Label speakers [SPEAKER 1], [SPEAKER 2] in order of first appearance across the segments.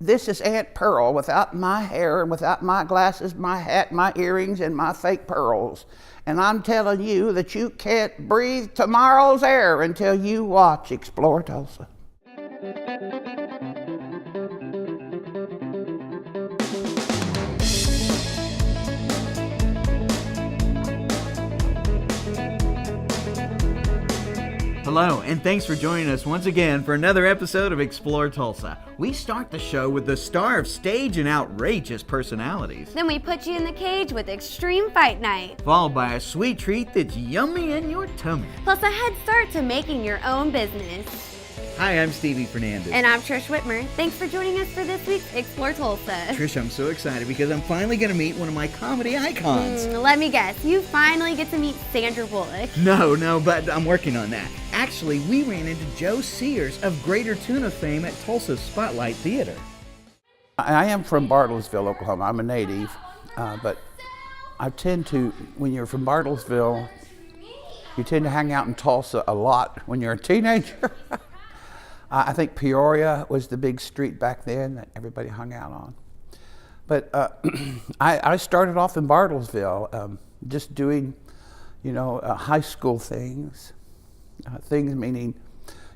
[SPEAKER 1] this is Aunt Pearl without my hair and without my glasses, my hat, my earrings, and my fake pearls. And I'm telling you that you can't breathe tomorrow's air until you watch Explore Tulsa.
[SPEAKER 2] Hello, and thanks for joining us once again for another episode of Explore Tulsa. We start the show with the star of stage and outrageous personalities.
[SPEAKER 3] Then we put you in the cage with Xtreme Fight Night.
[SPEAKER 2] Followed by a sweet treat that's yummy in your tummy.
[SPEAKER 3] Plus a head start to making your own business.
[SPEAKER 2] Hi, I'm Stevie Fernandez.
[SPEAKER 3] And I'm Trish Whitmer. Thanks for joining us for this week's Explore Tulsa.
[SPEAKER 2] Trish, I'm so excited because I'm finally going to meet one of my comedy icons.
[SPEAKER 3] Let me guess, you finally get to meet Sandra Bullock.
[SPEAKER 2] No, but I'm working on that. Actually, we ran into Joe Sears of Greater Tuna fame at Tulsa's Spotlight Theater.
[SPEAKER 1] I am from Bartlesville, Oklahoma. I'm a native, but I tend to, when you're from Bartlesville, you tend to hang out in Tulsa a lot when you're a teenager. I think Peoria was the big street back then that everybody hung out on. But I started off in Bartlesville, just doing, high school things. Things meaning,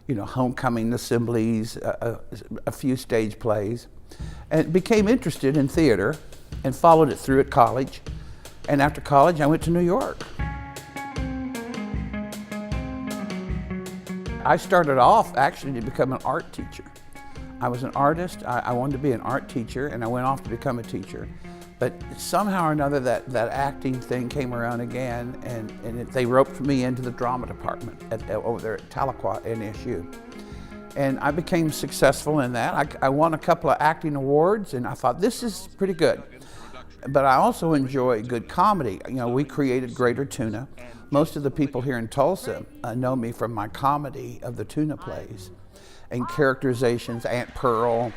[SPEAKER 1] homecoming assemblies, a few stage plays, and became interested in theater and followed it through at college. And after college, I went to New York. I started off actually to become an art teacher. I was an artist. I wanted to be an art teacher, and I went off to become a teacher. But somehow or another, that acting thing came around again, and they roped me into the drama department over there at Tahlequah NSU. And I became successful in that. I won a couple of acting awards, and I thought, this is pretty good. But I also enjoy good comedy. We created Greater Tuna. Most of the people here in Tulsa know me from my comedy of the tuna plays and characterizations, Aunt Pearl,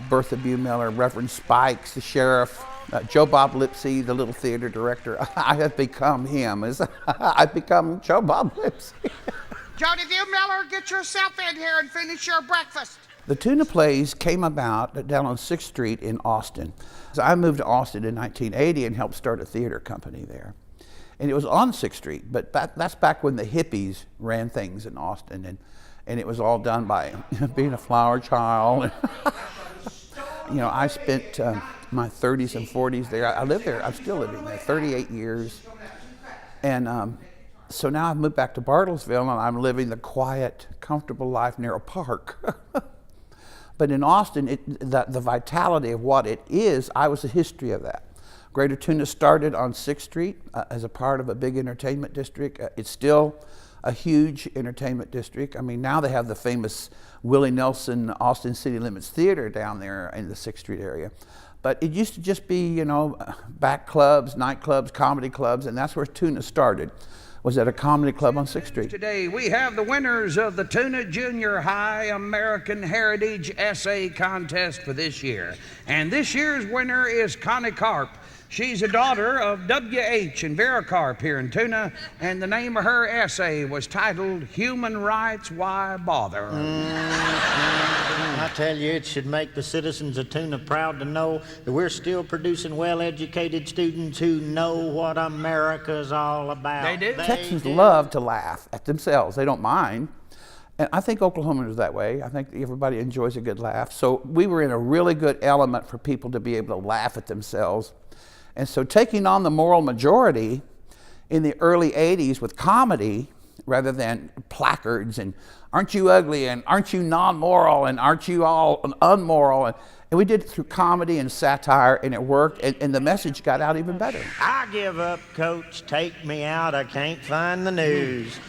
[SPEAKER 1] Bertha Buemiller, Reverend Spikes, the sheriff, Joe Bob Lipsy, the little theater director. I have become him. I've become Joe Bob Lipsy.
[SPEAKER 4] Jody Buemiller, get yourself in here and finish your breakfast.
[SPEAKER 1] The tuna plays came about down on 6th Street in Austin. So I moved to Austin in 1980 and helped start a theater company there. And it was on 6th Street, but that's back when the hippies ran things in Austin, and it was all done by being a flower child. I spent my 30s and 40s there. I lived there. I'm still living there, 38 years. And so now I've moved back to Bartlesville, and I'm living the quiet, comfortable life near a park. But in Austin, the vitality of what it is, I was the history of that. Greater Tuna started on 6th Street as a part of a big entertainment district. It's still a huge entertainment district. I mean, now they have the famous Willie Nelson Austin City Limits Theater down there in the 6th Street area. But it used to just be, back clubs, nightclubs, comedy clubs, and that's where Tuna started, was at a comedy club on 6th Street.
[SPEAKER 4] Today we have the winners of the Tuna Junior High American Heritage Essay Contest for this year. And this year's winner is Connie Karp. She's a daughter of W.H. and Vera Karp here in Tuna, and the name of her essay was titled, Human Rights, Why Bother?
[SPEAKER 5] I tell you, it should make the citizens of Tuna proud to know that we're still producing well-educated students who know what America's all about.
[SPEAKER 4] They do?
[SPEAKER 1] Texans love to laugh at themselves. They don't mind. And I think Oklahomans are that way. I think everybody enjoys a good laugh. So we were in a really good element for people to be able to laugh at themselves. And so taking on the moral majority in the early 80s with comedy rather than placards and aren't you ugly and aren't you non-moral and aren't you all unmoral, and we did it through comedy and satire, and it worked, and the message got out even better.
[SPEAKER 5] I give up, Coach. Take me out. I can't find the news.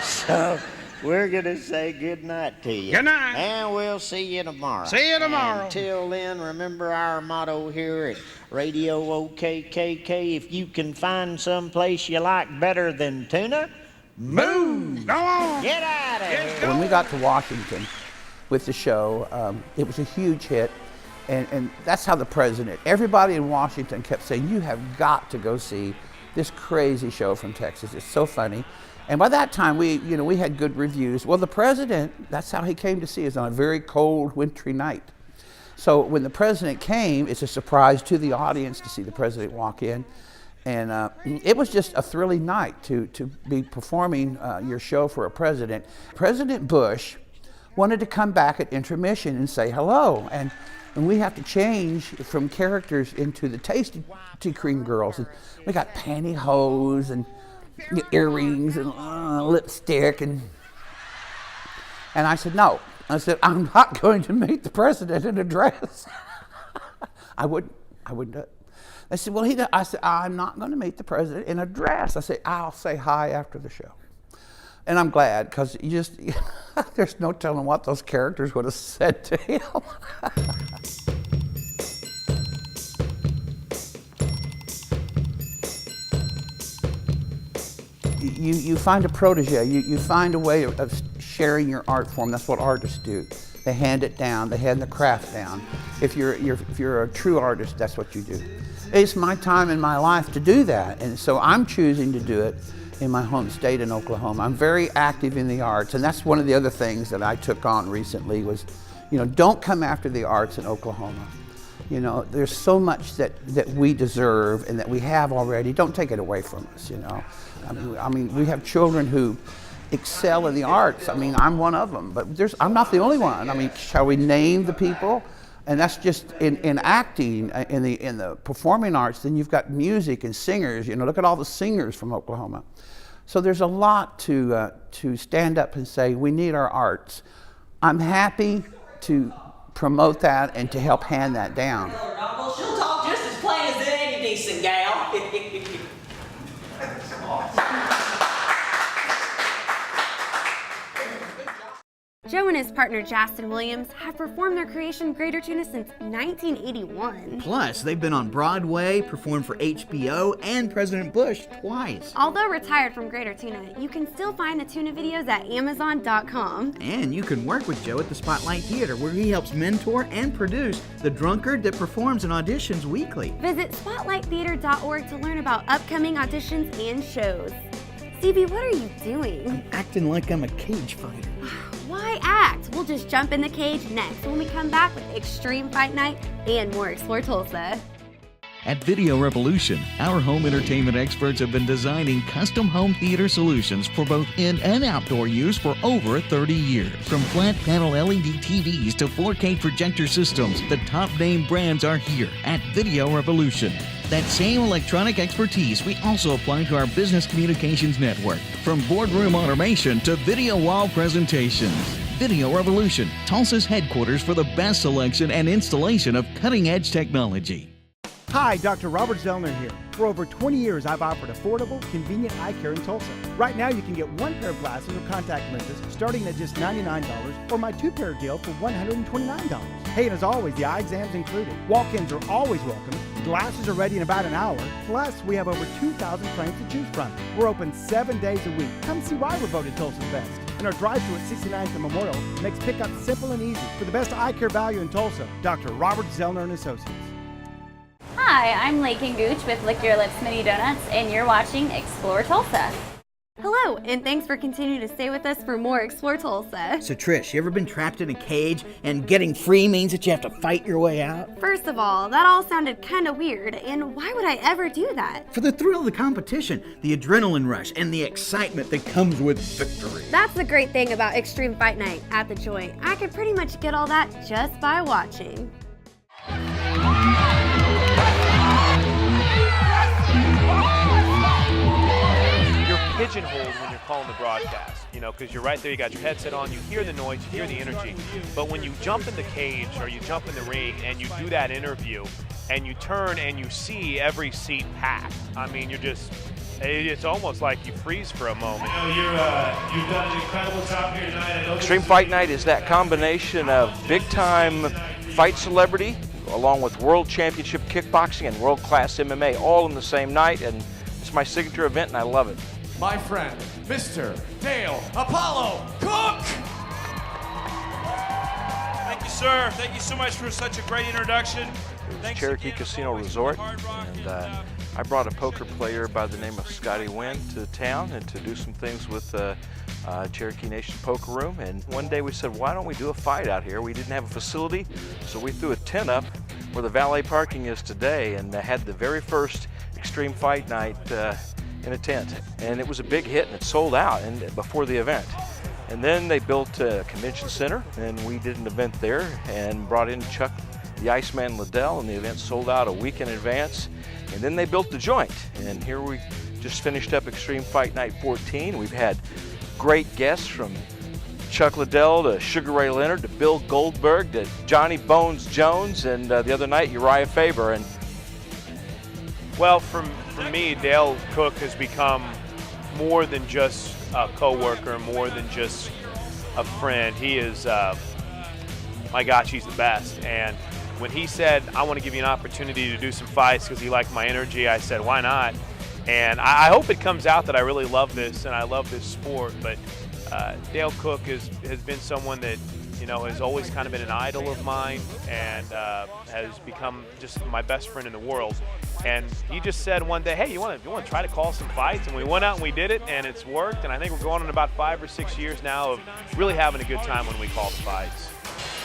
[SPEAKER 5] So we're going to say good night to you.
[SPEAKER 4] Good night.
[SPEAKER 5] And we'll see you tomorrow.
[SPEAKER 4] See you tomorrow.
[SPEAKER 5] Until then, remember our motto here at Radio OKKK. If you can find some place you like better than Tuna, move.
[SPEAKER 4] Go on.
[SPEAKER 5] Get out of here.
[SPEAKER 1] When we got to Washington with the show, it was a huge hit. And that's how the president, everybody in Washington kept saying, you have got to go see this crazy show from Texas. It's so funny. And by that time, we had good reviews. Well, the president, that's how he came to see us on a very cold, wintry night. So when the president came, it's a surprise to the audience to see the president walk in. And it was just a thrilling night to be performing your show for a president. President Bush wanted to come back at intermission and say hello. And we have to change from characters into the Tasty Cream girls. And we got pantyhose and earrings and lipstick. And I said, no. I said, I'm not going to meet the president in a dress. I wouldn't do it. They said, well, I said, I'm not going to meet the president in a dress. I said, I'll say hi after the show. And I'm glad, because there's no telling what those characters would have said to him. You find a protege, you find a way of sharing your art form. That's what artists do. They hand it down, they hand the craft down. If you're a true artist, that's what you do. It's my time in my life to do that, and so I'm choosing to do it in my home state in Oklahoma. I'm very active in the arts, and that's one of the other things that I took on recently was, don't come after the arts in Oklahoma. There's so much that we deserve and that we have already. Don't take it away from us, I mean, we have children who excel in the arts. I mean, I'm one of them, but I'm not the only one. I mean, shall we name the people? And that's just in acting, in the performing arts. Then you've got music and singers. Look at all the singers from Oklahoma. So there's a lot to stand up and say we need our arts. I'm happy to promote that and to help hand that down.
[SPEAKER 6] She'll talk just as plain as any decent gal.
[SPEAKER 3] Joe and his partner Justin Williams have performed their creation Greater Tuna since 1981.
[SPEAKER 2] Plus, they've been on Broadway, performed for HBO and President Bush twice.
[SPEAKER 3] Although retired from Greater Tuna, you can still find the tuna videos at Amazon.com.
[SPEAKER 2] And you can work with Joe at the Spotlight Theater, where he helps mentor and produce the drunkard that performs in auditions weekly.
[SPEAKER 3] Visit spotlighttheater.org to learn about upcoming auditions and shows. Stevie, what are you doing?
[SPEAKER 2] I'm acting like I'm a cage fighter.
[SPEAKER 3] Why act? We'll just jump in the cage next when we come back with Xtreme Fight Night and more Explore Tulsa.
[SPEAKER 7] At Video Revolution, our home entertainment experts have been designing custom home theater solutions for both in and outdoor use for over 30 years. From flat panel LED TVs to 4K projector systems, the top name brands are here at Video Revolution. That same electronic expertise we also apply to our business communications network, from boardroom automation to video wall presentations. Video Revolution, Tulsa's headquarters for the best selection and installation of cutting-edge technology.
[SPEAKER 8] Hi, Dr. Robert Zellner here. For over 20 years, I've offered affordable, convenient eye care in Tulsa. Right now, you can get one pair of glasses or contact lenses starting at just $99, or my two-pair deal for $129. Hey, and as always, the eye exam's included. Walk-ins are always welcome. Glasses are ready in about an hour. Plus, we have over 2,000 frames to choose from. We're open 7 days a week. Come see why we're voted Tulsa's best. And our drive-thru at 69th and Memorial makes pickup simple and easy. For the best eye care value in Tulsa, Dr. Robert Zellner and Associates.
[SPEAKER 9] Hi, I'm Lakin Gooch with Lick Your Lips Mini Donuts, and you're watching Explore Tulsa.
[SPEAKER 3] Hello, and thanks for continuing to stay with us for more Explore Tulsa.
[SPEAKER 2] So Trish, you ever been trapped in a cage and getting free means that you have to fight your way out?
[SPEAKER 3] First of all, that all sounded kind of weird, and why would I ever do that?
[SPEAKER 2] For the thrill of the competition, the adrenaline rush, and the excitement that comes with victory.
[SPEAKER 3] That's the great thing about Xtreme Fight Night at the Joint. I could pretty much get all that just by watching.
[SPEAKER 10] Pigeonholed when you're calling the broadcast, because you're right there, you got your headset on, you hear the noise, you hear the energy. But when you jump in the cage or you jump in the ring and you do that interview and you turn and you see every seat packed, I mean, it's almost like you freeze for a moment.
[SPEAKER 11] You've done an incredible job here tonight.
[SPEAKER 12] Extreme Fight Night is that combination of big-time fight celebrity along with world championship kickboxing and world-class MMA all in the same night, and it's my signature event and I love it.
[SPEAKER 11] My friend, Mr. Dale Apollo Cook!
[SPEAKER 13] Thank you, sir. Thank you so much for such a great introduction.
[SPEAKER 12] It was Cherokee Casino Resort, and I brought a poker player by the name of Scotty Wynn to town and to do some things with Cherokee Nation Poker Room, and one day we said, why don't we do a fight out here? We didn't have a facility, so we threw a tent up where the valet parking is today and had the very first Xtreme Fight Night in a tent. And it was a big hit, and it sold out before the event. And then they built a convention center, and we did an event there and brought in Chuck the Iceman Liddell, and the event sold out a week in advance. And then they built the joint, and here we just finished up Xtreme Fight Night 14. We've had great guests from Chuck Liddell to Sugar Ray Leonard to Bill Goldberg to Johnny Bones Jones, and the other night Uriah Faber. And
[SPEAKER 10] well, for me, Dale Cook has become more than just a co-worker, more than just a friend. He is, my gosh, he's the best. And when he said, I want to give you an opportunity to do some fights because he liked my energy, I said, why not? And I hope it comes out that I really love this and I love this sport. But Dale Cook has been someone that, you know, has always kind of been an idol of mine and has become just my best friend in the world. And he just said one day, hey, you want to try to call some fights? And we went out and we did it, and it's worked. And I think we're going on about 5 or 6 years now of really having a good time when we call the fights.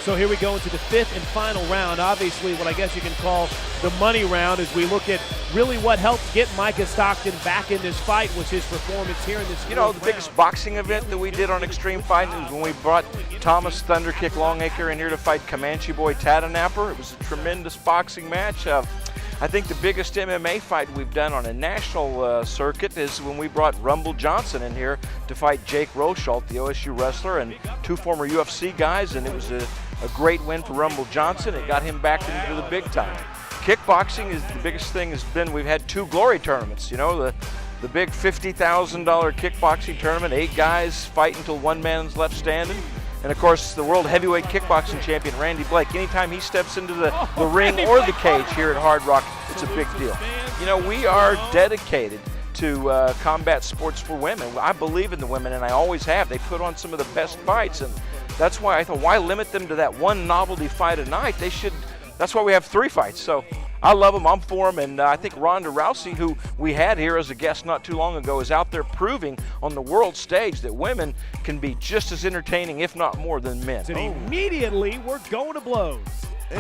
[SPEAKER 14] So here we go into the 5th and final round. Obviously, what I guess you can call the money round as we look at really what helped get Micah Stockton back in this fight was his performance here in this
[SPEAKER 12] You know, the biggest boxing event that we did on Xtreme Fighting was when we brought Thomas Thunderkick Longacre in here to fight Comanche Boy Tatanapper. It was a tremendous boxing match. I think the biggest MMA fight we've done on a national circuit is when we brought Rumble Johnson in here to fight Jake Rochalt, the OSU wrestler, and 2 former UFC guys, and it was a great win for Rumble Johnson. It got him back into the big time. Kickboxing is the biggest thing has been we've had 2 glory tournaments. You know, the big $50,000 kickboxing tournament, 8 guys fight until one man's left standing. And of course, the world heavyweight kickboxing champion, Randy Blake, anytime he steps into the ring or the cage here at Hard Rock, it's a big deal. You know, we are dedicated to combat sports for women. I believe in the women, and I always have. They put on some of the best fights, and that's why I thought, why limit them to that one novelty fight a night? That's why we have 3 fights. So I love them, I'm for them, and I think Ronda Rousey, who we had here as a guest not too long ago, is out there proving on the world stage that women can be just as entertaining, if not more, than men.
[SPEAKER 14] And immediately, we're going to blows.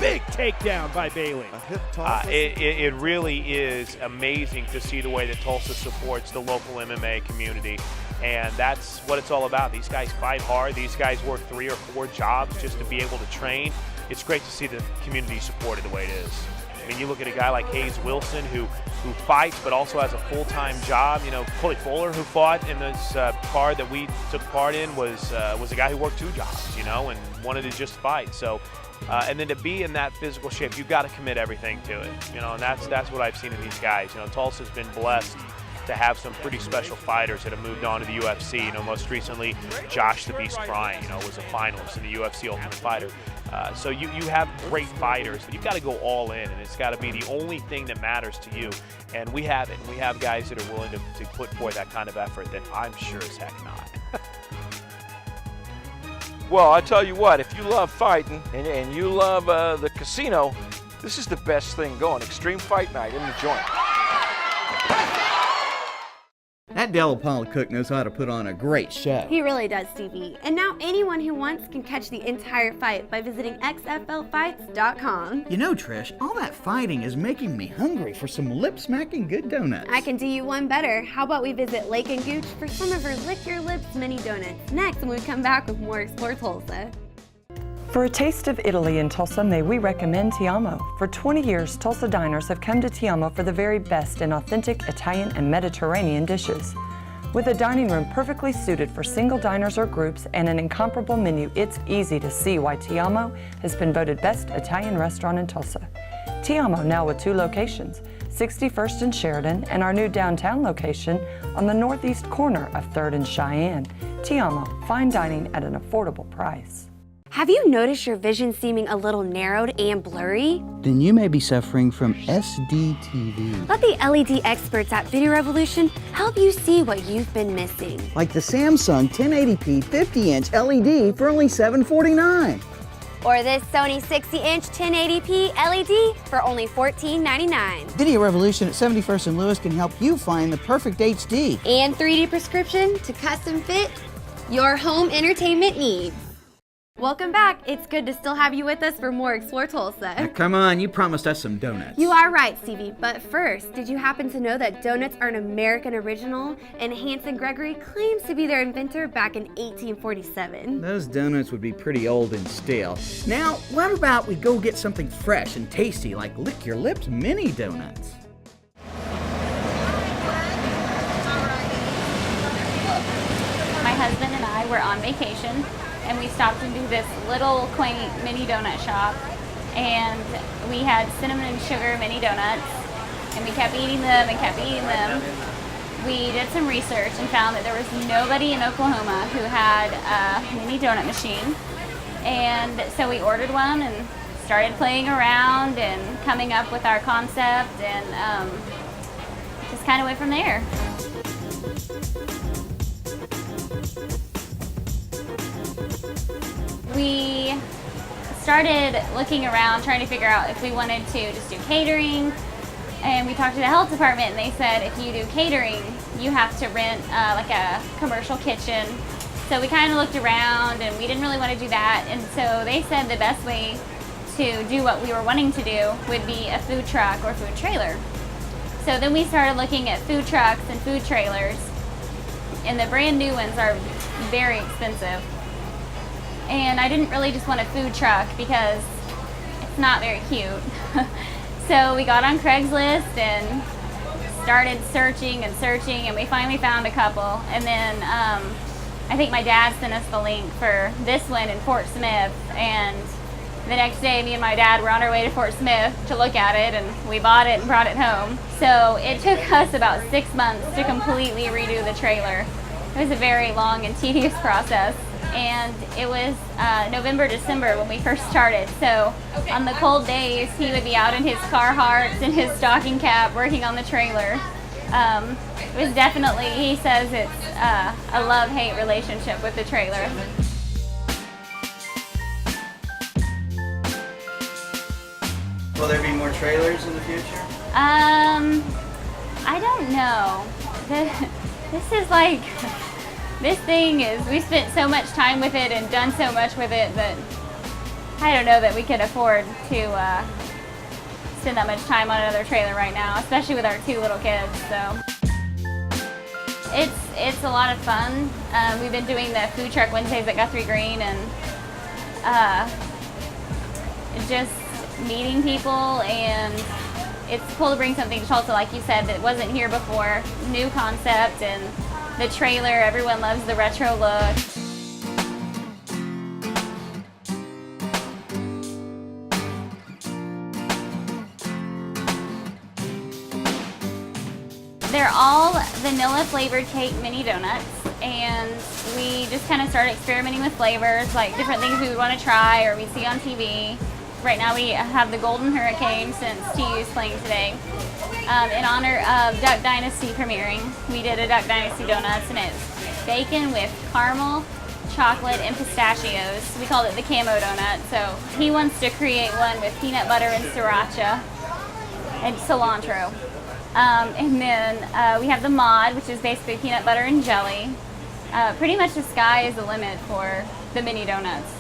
[SPEAKER 14] Big takedown by Bailey.
[SPEAKER 10] It really is amazing to see the way that Tulsa supports the local MMA community. And that's what it's all about. These guys fight hard. These guys work 3 or 4 jobs just to be able to train. It's great to see the community supported the way it is. I mean, you look at a guy like Hayes Wilson who fights but also has a full-time job. You know, Coley Fuller, who fought in this card that we took part in, was a guy who worked 2 jobs, you know, and wanted to just fight. So, and then to be in that physical shape, you've got to commit everything to it, you know, and that's what I've seen in these guys. You know, Tulsa's been blessed to have some pretty special fighters that have moved on to the UFC. You know, most recently, Josh the Beast Bryant, you know, was a finalist in the UFC Ultimate Fighter. So you have great fighters. You've got to go all in, and it's got to be the only thing that matters to you. And we have it. We have guys that are willing to put forth that kind of effort that I'm sure as heck not.
[SPEAKER 12] Well, I tell you what, if you love fighting and you love the casino, this is the best thing going. Xtreme Fight Night in the joint.
[SPEAKER 2] That Dale Apollo Cook knows how to put on a great show.
[SPEAKER 3] He really does, Stevie. And now anyone who wants can catch the entire fight by visiting xflfights.com.
[SPEAKER 2] You know, Trish, all that fighting is making me hungry for some lip-smacking good donuts.
[SPEAKER 3] I can do you one better. How about we visit Lake and Gooch for some of her Lick Your Lips mini donuts next when we come back with more Explore Tulsa.
[SPEAKER 15] For a taste of Italy in Tulsa, may we recommend Ti Amo. For 20 years, Tulsa diners have come to Ti Amo for the very best in authentic Italian and Mediterranean dishes. With a dining room perfectly suited for single diners or groups and an incomparable menu, it's easy to see why Ti Amo has been voted best Italian restaurant in Tulsa. Ti Amo now with 2 locations, 61st and Sheridan, and our new downtown location on the northeast corner of 3rd and Cheyenne. Ti Amo, fine dining at an affordable price.
[SPEAKER 3] Have you noticed your vision seeming a little narrowed and blurry?
[SPEAKER 16] Then you may be suffering from SDTV.
[SPEAKER 3] Let the LED experts at Video Revolution help you see what you've been missing.
[SPEAKER 16] Like the Samsung 1080p 50-inch LED for only $749.
[SPEAKER 3] Or this Sony 60-inch 1080p LED for only $14.99.
[SPEAKER 16] Video Revolution at 71st and Lewis can help you find the perfect HD.
[SPEAKER 3] And 3D prescription to custom fit your home entertainment needs. Welcome back. It's good to still have you with us for more Explore Tulsa.
[SPEAKER 2] Now, come on, you promised us some donuts.
[SPEAKER 3] You are right, Stevie. But first, did you happen to know that donuts are an American original and Hanson Gregory claims to be their inventor back in 1847?
[SPEAKER 2] Those donuts would be pretty old and stale. Now, what about we go get something fresh and tasty like Lick Your Lips mini donuts?
[SPEAKER 9] My husband and I were on vacation, and we stopped into this little quaint mini donut shop, and we had cinnamon and sugar mini donuts, and we kept eating them and kept eating them. We did some research and found that there was nobody in Oklahoma who had a mini donut machine, and so we ordered one and started playing around and coming up with our concept, and just kind of went from there. We started looking around trying to figure out if we wanted to just do catering, and we talked to the health department, and they said if you do catering you have to rent like a commercial kitchen. So we kind of looked around and we didn't really want to do that, and so they said the best way to do what we were wanting to do would be a food truck or food trailer. So then we started looking at food trucks and food trailers, and the brand new ones are very expensive. And I didn't really just want a food truck because it's not very cute. So we got on Craigslist and started searching and searching, and we finally found a couple. And then I think my dad sent us the link for this one in Fort Smith, and the next day me and my dad were on our way to Fort Smith to look at it, and we bought it and brought it home. So it took us about 6 months to completely redo the trailer. It was a very long and tedious process. And it was November, December when we first started. So on the cold days, he would be out in his Carhartts and his stocking cap working on the trailer. It was definitely, he says it's a love-hate relationship with the trailer.
[SPEAKER 2] Will there be more trailers in the future?
[SPEAKER 9] I don't know. This is like... This thing is, we spent so much time with it and done so much with it that I don't know that we could afford to spend that much time on another trailer right now, especially with our 2 little kids. So it's a lot of fun. We've been doing the food truck Wednesdays at Guthrie Green, and just meeting people, and it's cool to bring something to Tulsa, like you said, that wasn't here before. New concept, and the trailer, everyone loves the retro look. They're all vanilla flavored cake mini donuts, and we just kind of started experimenting with flavors, like different things we would want to try or we see on TV. Right now we have the Golden Hurricane, since TU's playing today. In honor of Duck Dynasty premiering, we did a Duck Dynasty donuts, and it's bacon with caramel, chocolate, and pistachios. We called it the Camo Donut. So he wants to create one with peanut butter and sriracha and cilantro. And then we have the Mod, which is basically peanut butter and jelly. Pretty much the sky is the limit for the mini donuts.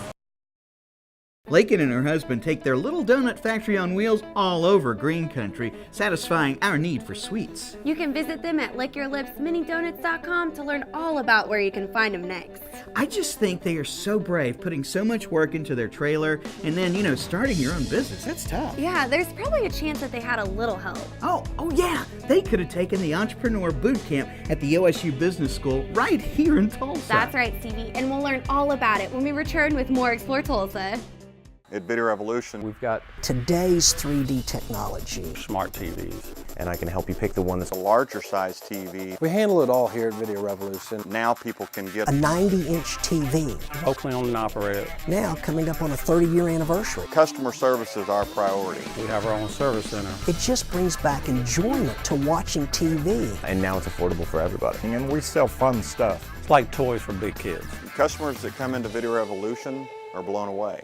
[SPEAKER 2] Lakin and her husband take their little donut factory on wheels all over Green Country, satisfying our need for sweets.
[SPEAKER 3] You can visit them at lickyourlipsminidonuts.com to learn all about where you can find them next.
[SPEAKER 2] I just think they are so brave, putting so much work into their trailer, and then, starting your own business. That's tough.
[SPEAKER 3] Yeah, there's probably a chance that they had a little help.
[SPEAKER 2] Oh yeah, they could have taken the Entrepreneur Boot Camp at the OSU Business School right here in Tulsa.
[SPEAKER 3] That's right, Stevie, and we'll learn all about it when we return with more Explore Tulsa.
[SPEAKER 17] At Video Revolution, we've got
[SPEAKER 18] today's 3D technology,
[SPEAKER 17] smart TVs, and I can help you pick the one that's a larger size TV.
[SPEAKER 19] We handle it all here at Video Revolution.
[SPEAKER 17] Now people can get
[SPEAKER 18] a 90-inch TV.
[SPEAKER 19] Locally owned and operated.
[SPEAKER 18] Now coming up on a 30-year anniversary.
[SPEAKER 17] Customer service is our priority.
[SPEAKER 19] We have our own service center.
[SPEAKER 18] It just brings back enjoyment to watching TV.
[SPEAKER 17] And now it's affordable for everybody.
[SPEAKER 19] And we sell fun stuff. It's like toys for big kids.
[SPEAKER 17] Customers that come into Video Revolution are blown away.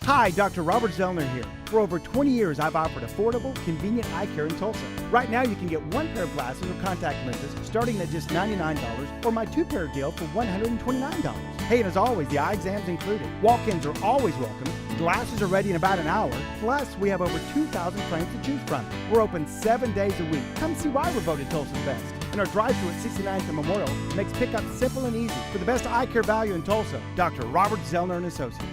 [SPEAKER 8] Hi, Dr. Robert Zellner here. For over 20 years, I've offered affordable, convenient eye care in Tulsa. Right now, you can get one pair of glasses or contact lenses starting at just $99, or my two-pair deal for $129. Hey, and as always, the eye exam's included. Walk-ins are always welcome. Glasses are ready in about an hour. Plus, we have over 2,000 frames to choose from. We're open 7 days a week. Come see why we're voted Tulsa's best. And our drive-thru at 69th and Memorial makes pickup simple and easy. For the best eye care value in Tulsa, Dr. Robert Zellner and Associates.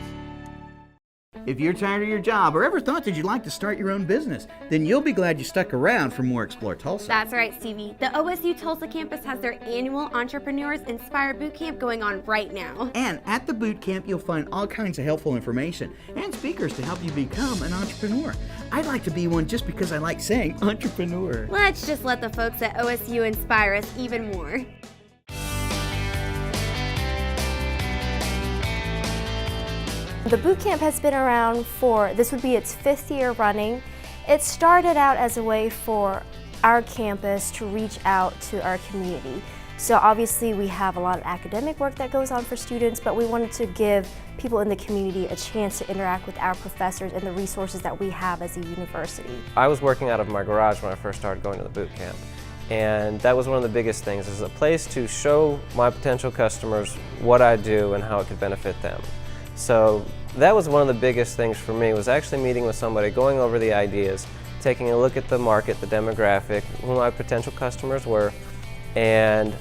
[SPEAKER 2] If you're tired of your job or ever thought that you'd like to start your own business, then you'll be glad you stuck around for more Explore Tulsa.
[SPEAKER 3] That's right, Stevie. The OSU Tulsa campus has their annual Entrepreneurs Inspire Boot Camp going on right now.
[SPEAKER 2] And at the boot camp, you'll find all kinds of helpful information and speakers to help you become an entrepreneur. I'd like to be one just because I like saying entrepreneur.
[SPEAKER 3] Let's just let the folks at OSU inspire us even more.
[SPEAKER 20] The boot camp has been around this would be its 5th year running. It started out as a way for our campus to reach out to our community. So obviously we have a lot of academic work that goes on for students, but we wanted to give people in the community a chance to interact with our professors and the resources that we have as a university.
[SPEAKER 21] I was working out of my garage when I first started going to the boot camp. And that was one of the biggest things, is a place to show my potential customers what I do and how it could benefit them. So that was one of the biggest things for me, was actually meeting with somebody, going over the ideas, taking a look at the market, the demographic, who my potential customers were, and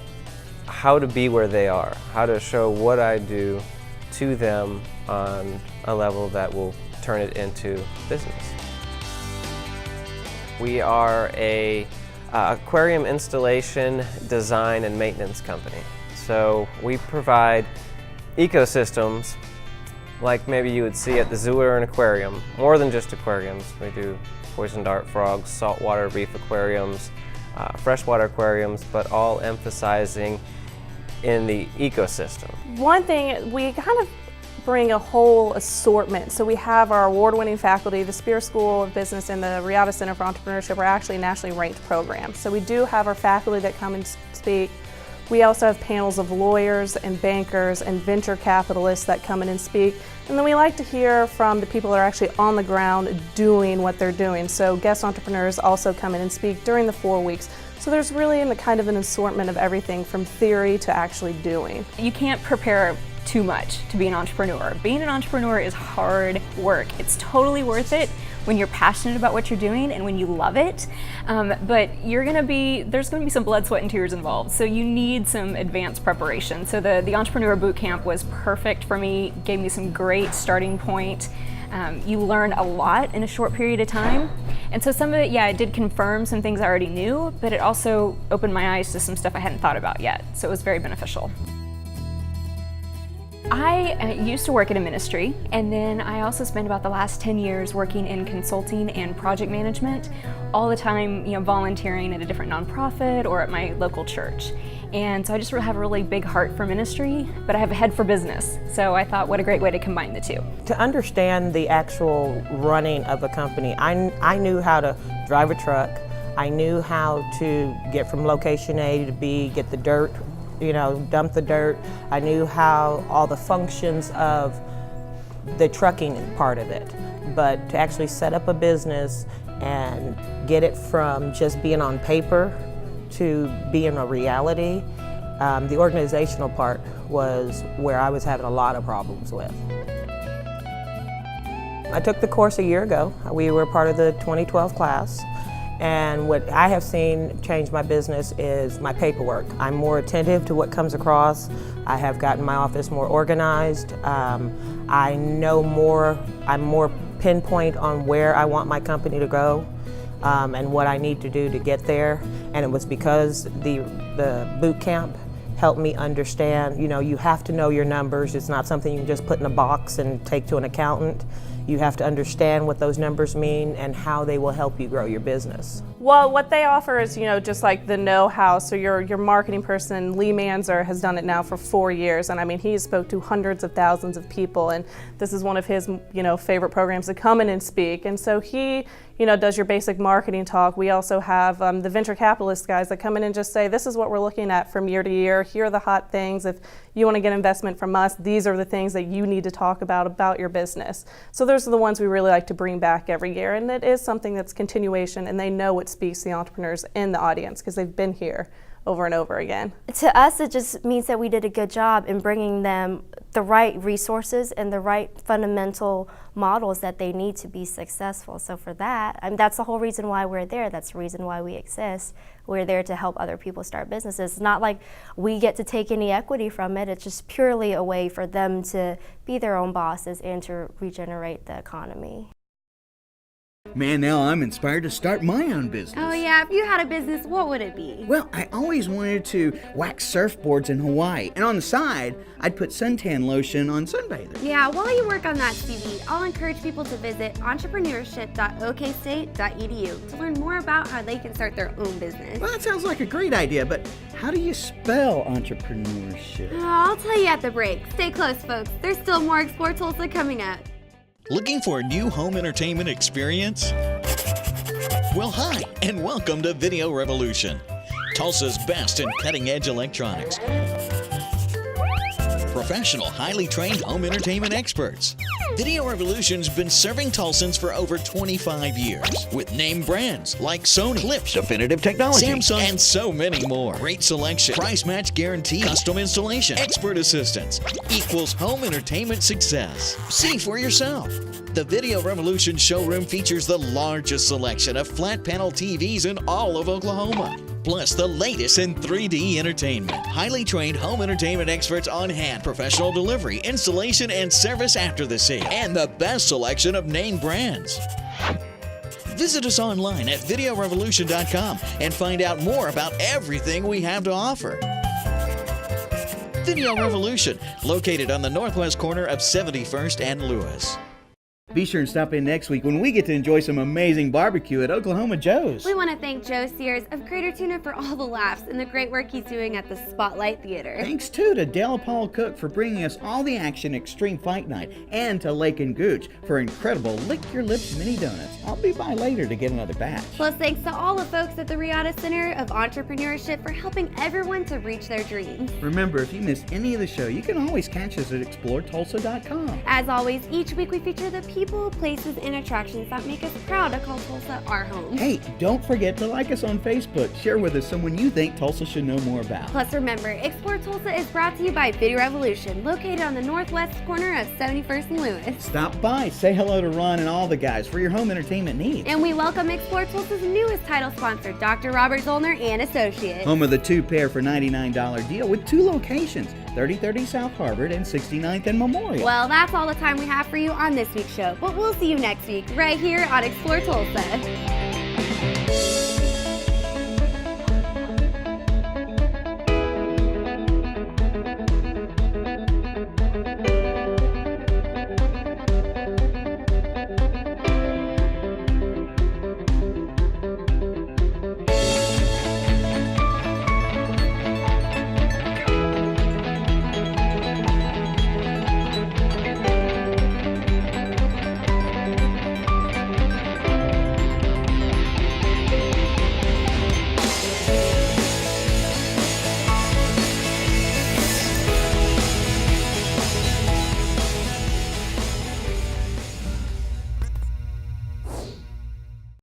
[SPEAKER 21] how to be where they are, how to show what I do to them on a level that will turn it into business. We are a aquarium installation, design, and maintenance company. So we provide ecosystems like maybe you would see at the zoo or an aquarium, more than just aquariums. We do poison dart frogs, saltwater reef aquariums, freshwater aquariums, but all emphasizing in the ecosystem.
[SPEAKER 22] One thing, we kind of bring a whole assortment. So we have our award-winning faculty. The Sears School of Business and the Riata Center for Entrepreneurship are actually nationally ranked programs. So we do have our faculty that come and speak. We also have panels of lawyers and bankers and venture capitalists that come in and speak. And then we like to hear from the people that are actually on the ground doing what they're doing. So guest entrepreneurs also come in and speak during the 4 weeks. So there's really kind of an assortment of everything from theory to actually doing.
[SPEAKER 23] You can't prepare too much to be an entrepreneur. Being an entrepreneur is hard work. It's totally worth it when you're passionate about what you're doing and when you love it, but there's gonna be some blood, sweat, and tears involved, so you need some advanced preparation. So the Entrepreneur Boot Camp was perfect for me, gave me some great starting point. You learn a lot in a short period of time, and so some of it, it did confirm some things I already knew, but it also opened my eyes to some stuff I hadn't thought about yet, so it was very beneficial. I used to work at a ministry, and then I also spent about the last 10 years working in consulting and project management, all the time volunteering at a different nonprofit or at my local church. And so I just have a really big heart for ministry, but I have a head for business. So I thought, what a great way to combine the two.
[SPEAKER 24] To understand the actual running of a company, I knew how to drive a truck. I knew how to get from location A to B, get the dirt, dump the dirt. I knew how all the functions of the trucking part of it. But to actually set up a business and get it from just being on paper to being a reality, the organizational part was where I was having a lot of problems with. I took the course a year ago. We were part of the 2012 class. And what I have seen change my business is my paperwork. I'm more attentive to what comes across. I have gotten my office more organized. I know more, I'm more pinpoint on where I want my company to go and what I need to do to get there. And it was because the boot camp helped me understand, you have to know your numbers. It's not something you can just put in a box and take to an accountant. You have to understand what those numbers mean and how they will help you grow your business.
[SPEAKER 22] Well, what they offer is, just like the know-how. So your marketing person, Lee Manzer, has done it now for 4 years. And I mean, he spoke to hundreds of thousands of people. And this is one of his, favorite programs to come in and speak. And so he, does your basic marketing talk. We also have the venture capitalist guys that come in and just say, this is what we're looking at from year to year. Here are the hot things. If you want to get investment from us, these are the things that you need to talk about your business. So there's those are the ones we really like to bring back every year, and it is something that's continuation, and they know what speaks to the entrepreneurs in the audience because they've been here over and over again.
[SPEAKER 20] To us, it just means that we did a good job in bringing them the right resources and the right fundamental models that they need to be successful. So for that, that's the whole reason why we're there. That's the reason why we exist. We're there to help other people start businesses. It's not like we get to take any equity from it. It's just purely a way for them to be their own bosses and to regenerate the economy.
[SPEAKER 2] Man, now I'm inspired to start my own business.
[SPEAKER 3] Oh yeah, if you had a business, what would it be?
[SPEAKER 2] Well, I always wanted to wax surfboards in Hawaii, and on the side, I'd put suntan lotion on sunbathers.
[SPEAKER 3] Yeah, while you work on that, Stevie, I'll encourage people to visit entrepreneurship.okstate.edu to learn more about how they can start their own business.
[SPEAKER 2] Well, that sounds like a great idea, but how do you spell entrepreneurship?
[SPEAKER 3] Oh, I'll tell you at the break. Stay close, folks. There's still more Explore Tulsa coming up.
[SPEAKER 7] Looking for a new home entertainment experience? Well, hi, and welcome to Video Revolution, Tulsa's best in cutting-edge electronics. Professional, highly trained home entertainment experts. Video Revolution's been serving Tulsans for over 25 years with name brands like Sony, Philips, Definitive Technology, Samsung, and so many more. Great selection, price match guarantee, custom installation, expert assistance equals home entertainment success. See for yourself. The Video Revolution showroom features the largest selection of flat panel TVs in all of Oklahoma. Plus the latest in 3D entertainment. Highly trained home entertainment experts on hand. Professional delivery, installation, and service after the sale. And the best selection of name brands. Visit us online at videorevolution.com and find out more about everything we have to offer. Video Revolution, located on the northwest corner of 71st and Lewis.
[SPEAKER 2] Be sure and stop in next week when we get to enjoy some amazing barbecue at Oklahoma Joe's.
[SPEAKER 3] We want to thank Joe Sears of Greater Tuna for all the laughs and the great work he's doing at the Spotlight Theater.
[SPEAKER 2] Thanks too to Dale Apollo Cook for bringing us all the action Xtreme Fight Night, and to Lake and Gooch for incredible Lick Your Lips mini donuts. I'll be by later to get another batch.
[SPEAKER 3] Plus thanks to all the folks at the Riata Center of Entrepreneurship for helping everyone to reach their dreams.
[SPEAKER 2] Remember, if you missed any of the show, you can always catch us at exploretulsa.com.
[SPEAKER 3] As always, each week we feature the people, places, and attractions that make us proud to call Tulsa our home.
[SPEAKER 2] Hey, don't forget to like us on Facebook. Share with us someone you think Tulsa should know more about.
[SPEAKER 3] Plus remember, Explore Tulsa is brought to you by Video Revolution, located on the northwest corner of 71st and Lewis.
[SPEAKER 2] Stop by, say hello to Ron and all the guys for your home entertainment needs.
[SPEAKER 3] And we welcome Explore Tulsa's newest title sponsor, Dr. Robert Zollner and Associates.
[SPEAKER 2] Home of the 2-pair for $99 deal with 2 locations, 3030 South Harvard and 69th and Memorial.
[SPEAKER 3] Well, that's all the time we have for you on this week's show, but we'll see you next week right here on Explore Tulsa.